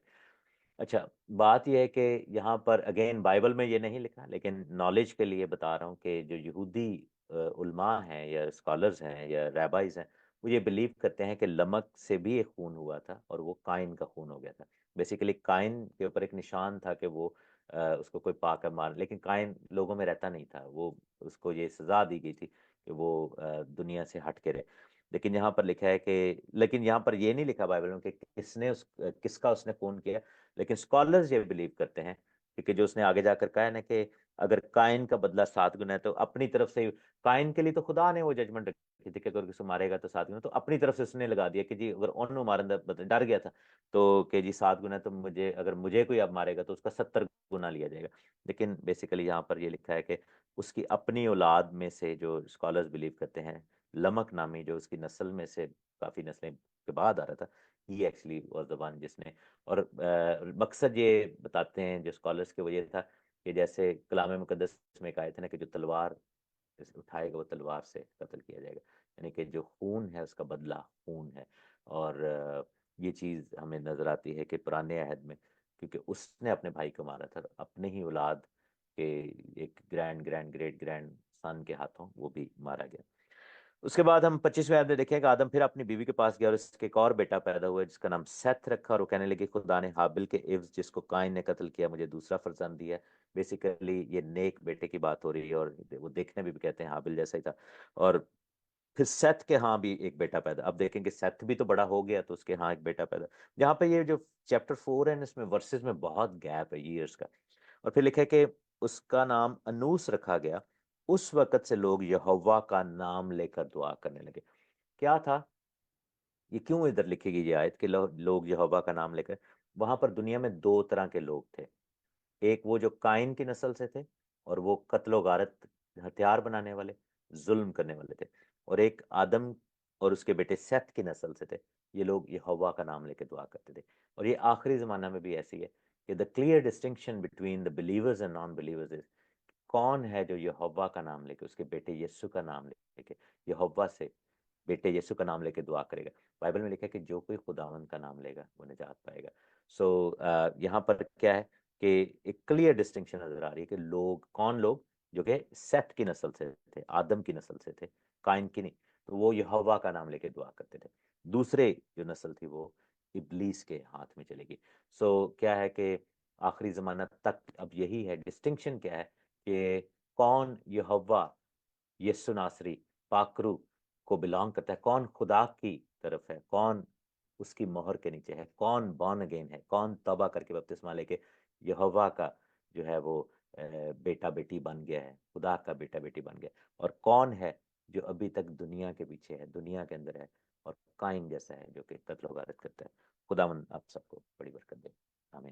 अच्छा, बात यह है कि यहाँ पर अगेन बाइबल में ये नहीं लिखा, लेकिन नॉलेज के लिए बता रहा हूँ कि जो यहूदी उलमा हैं या स्कॉलर्स हैं या रैबाइज हैं, वो ये बिलीव करते हैं कि लमक से भी एक खून हुआ था और वो काइन का खून हो गया था। बेसिकली काइन के ऊपर एक निशान था कि वो उसको कोई पाकर मार, लेकिन काइन लोगों में रहता नहीं था। वो उसको ये सजा दी गई थी कि वो दुनिया से हट के रहे। लेकिन यहाँ पर लिखा है कि, लेकिन यहाँ पर ये नहीं लिखा बाइबल में कि किसका उसने खून किया। लेकिन स्कॉलर्स ये बिलीव करते हैं, क्योंकि जो उसने आगे जाकर कहा है ना कि अगर काइन का बदला 7 गुना है, तो अपनी तरफ से काइन के लिए तो खुदा ने वो जजमेंट रखी थी कि अगर किसी मारेगा तो 7 गुना, तो अपनी तरफ से उसने लगा दिया कि जी अगर उन्होंने मारन डर गया था तो कि जी 7 गुना, तो मुझे अगर मुझे कोई अब मारेगा तो उसका 70 गुना लिया जाएगा। लेकिन बेसिकली यहाँ पर ये लिखा है कि उसकी अपनी औलाद में से, जो स्कॉलर्स बिलीव करते हैं, लमक नामी जो उसकी नस्ल में से काफी नस्लें के बाद आ रहा था, ही एक्चुअली वाज द वन जिसने, और मकसद ये बताते हैं जो स्कॉलर्स के, वो ये था कि जैसे कलाम मुकद्दस में एक आयत है ना कि जो तलवार उठाएगा वो तलवार से कत्ल किया जाएगा, यानी कि जो खून है उसका बदला खून है। और ये चीज़ हमें नजर आती है कि पुराने अहद में, क्योंकि उसने अपने भाई को मारा था, अपने ही औलाद के एक grand grand great grand son के हाथों वो भी मारा गया। उसके बाद हम 25वें अध्याय में देखेंगे आदम फिर अपनी बीवी के पास गया और उसके एक और बेटा पैदा हुआ जिसका नाम सेथ रखा, और वो कहने लगे खुदा ने हाबिल के इव्ज जिसको काइन ने कत्ल किया मुझे दूसरा फर्जंद दिया। बेसिकली ये नेक बेटे की बात हो रही है, और वो देखने में भी कहते हैं हाबिल जैसा ही था। और फिर सेथ के यहाँ भी एक बेटा पैदा, अब देखेंगे सेथ भी तो बड़ा हो गया तो उसके यहाँ एक बेटा पैदा। जहाँ पे ये जो चैप्टर 4 है इसमें वर्सेस में बहुत गैप है ईयर्स का। और फिर लिखा है कि उसका नाम अनूस रखा गया, उस वक्त से लोग यहोवा का नाम लेकर दुआ करने लगे। क्या था ये, क्यों इधर लिखी गई ये आयत कि लोग यहोवा का नाम लेकर? वहां पर दुनिया में दो तरह के लोग थे, एक वो जो काइन की नस्ल से थे और वो कत्लो गारत हथियार बनाने वाले जुल्म करने वाले थे, और एक आदम और उसके बेटे सेथ की नस्ल से थे, ये लोग यहोवा का नाम लेकर दुआ करते थे। और ये आखिरी जमाना में भी ऐसी है कि the clear distinction between the believers and non believers is, कौन है जो यहोवा का नाम लेके उसके बेटे यीशु का नाम लेके यहोवा से बेटे यीशु का नाम लेके दुआ करेगा। बाइबल में लिखा है कि जो कोई खुदावंद का नाम लेगा वो निजात पाएगा। सो यहाँ पर क्या है कि एक क्लियर डिस्टिंक्शन नजर आ रही है कि लोग कौन, लोग जो कि सेथ की नस्ल से थे, आदम की नस्ल से थे, काइन की नहीं, तो वो यहोवा का नाम लेके दुआ करते थे। दूसरे जो नस्ल थी वो इब्लीस के हाथ में चलेगी। सो क्या है कि आखिरी जमाना तक अब यही है, डिस्टिंक्शन क्या है कि कौन यहोवा यीशु नासरी पाकरू को बिलोंग करता है, कौन खुदा की तरफ है, कौन उसकी मोहर के नीचे है, कौन बॉर्न अगेन है, कौन तौबा करके बपतिस्मा लेके यहोवा का जो है वो बेटा बेटी बन गया है, खुदा का बेटा बेटी बन गया, और कौन है जो अभी तक दुनिया के पीछे है, दुनिया के अंदर है और काइन जैसा है जो कि कत्ल गारत करता है। खुदावन आप सबको बड़ी बरकत दे। आमीन।